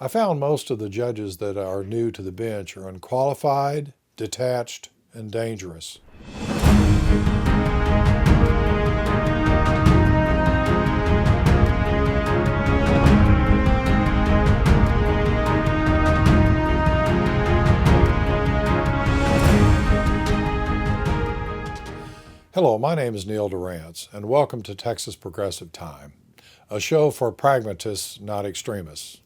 I found most of the judges that are new to the bench are unqualified, detached, and dangerous. Hello, my name is Neil Durrance, and welcome to Texas Progressive Time, a show for pragmatists, not extremists.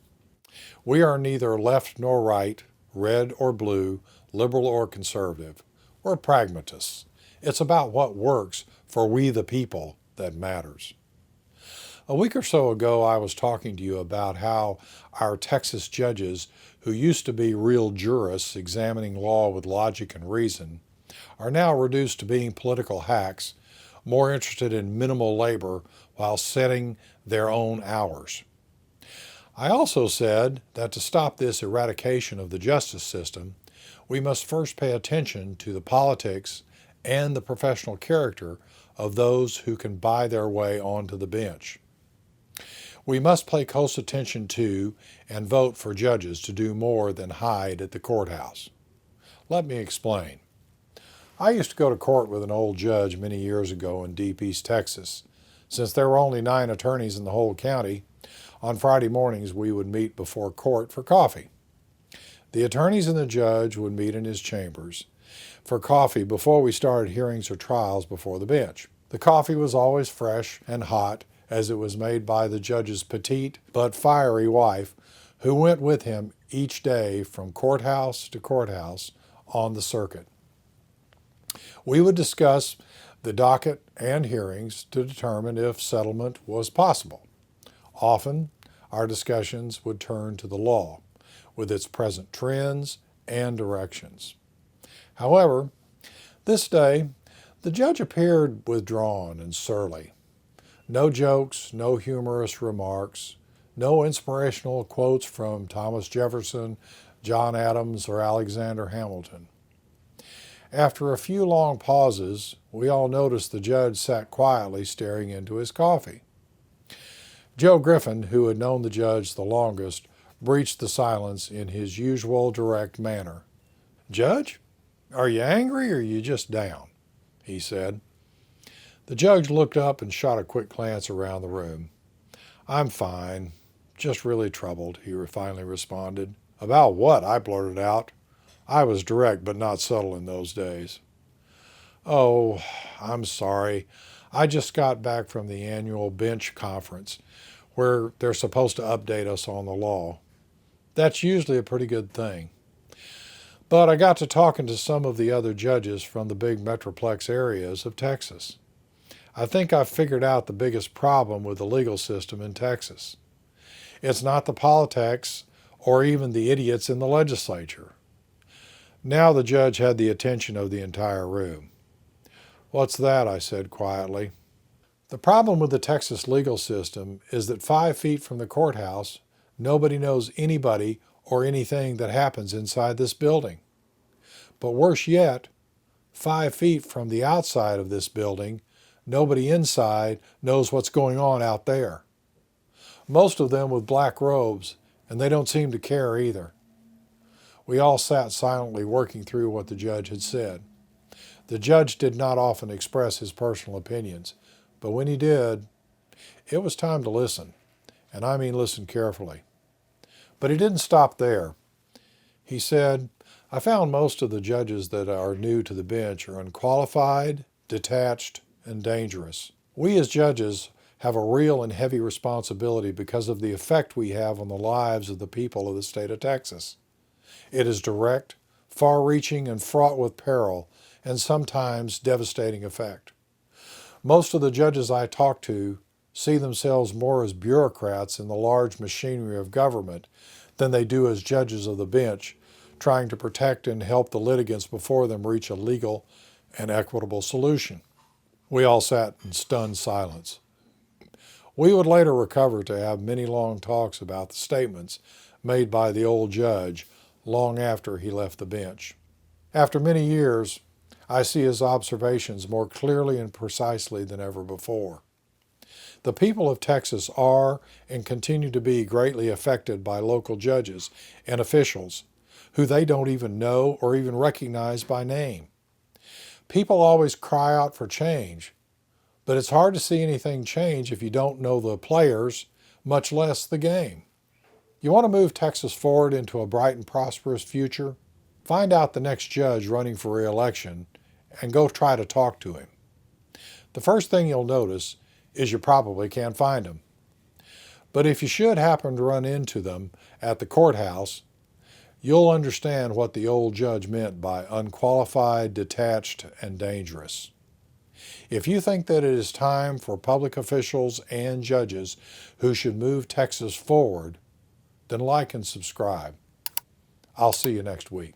We are neither left nor right, red or blue, liberal or conservative. We're pragmatists. It's about what works for we the people that matters. A week or so ago, I was talking to you about how our Texas judges, who used to be real jurists examining law with logic and reason, are now reduced to being political hacks, more interested in minimal labor while setting their own hours. I also said that to stop this eradication of the justice system, we must first pay attention to the politics and the professional character of those who can buy their way onto the bench. We must pay close attention to and vote for judges to do more than hide at the courthouse. Let me explain. I used to go to court with an old judge many years ago in Deep East Texas. Since there were only 9 attorneys in the whole county, on Friday mornings we would meet before court for coffee. The attorneys and the judge would meet in his chambers for coffee before we started hearings or trials before the bench. The coffee was always fresh and hot, as it was made by the judge's petite but fiery wife, who went with him each day from courthouse to courthouse on the circuit. We would discuss the docket and hearings to determine if settlement was possible. Often, our discussions would turn to the law, with its present trends and directions. However, this day, the judge appeared withdrawn and surly. No jokes, no humorous remarks, no inspirational quotes from Thomas Jefferson, John Adams, or Alexander Hamilton. After a few long pauses, we all noticed the judge sat quietly staring into his coffee. Joe Griffin, who had known the judge the longest, breached the silence in his usual direct manner. "Judge, are you angry or are you just down?" he said. The judge looked up and shot a quick glance around the room. "I'm fine, just really troubled," he finally responded. "About what?" I blurted out. I was direct but not subtle in those days. "Oh, I'm sorry. I just got back from the annual bench conference where they're supposed to update us on the law. That's usually a pretty good thing. But I got to talking to some of the other judges from the big metroplex areas of Texas. I think I've figured out the biggest problem with the legal system in Texas. It's not the politics or even the idiots in the legislature." Now the judge had the attention of the entire room. "What's that?" I said quietly. "The problem with the Texas legal system is that 5 feet from the courthouse, nobody knows anybody or anything that happens inside this building. But worse yet, 5 feet from the outside of this building, nobody inside knows what's going on out there. Most of them with black robes, and they don't seem to care either." We all sat silently working through what the judge had said. The judge did not often express his personal opinions, but when he did, it was time to listen, and I mean listen carefully. But he didn't stop there. He said, "I found most of the judges that are new to the bench are unqualified, detached, and dangerous. We as judges have a real and heavy responsibility because of the effect we have on the lives of the people of the state of Texas. It is direct, far-reaching, and fraught with peril, and sometimes devastating effect. Most of the judges I talk to see themselves more as bureaucrats in the large machinery of government than they do as judges of the bench, trying to protect and help the litigants before them reach a legal and equitable solution." We all sat in stunned silence. We would later recover to have many long talks about the statements made by the old judge long after he left the bench. After many years, I see his observations more clearly and precisely than ever before. The people of Texas are and continue to be greatly affected by local judges and officials who they don't even know or even recognize by name. People always cry out for change, but it's hard to see anything change if you don't know the players, much less the game. You want to move Texas forward into a bright and prosperous future? Find out the next judge running for re-election and go try to talk to him. The first thing you'll notice is you probably can't find him. But if you should happen to run into them at the courthouse, you'll understand what the old judge meant by unqualified, detached, and dangerous. If you think that it is time for public officials and judges who should move Texas forward, then like and subscribe. I'll see you next week.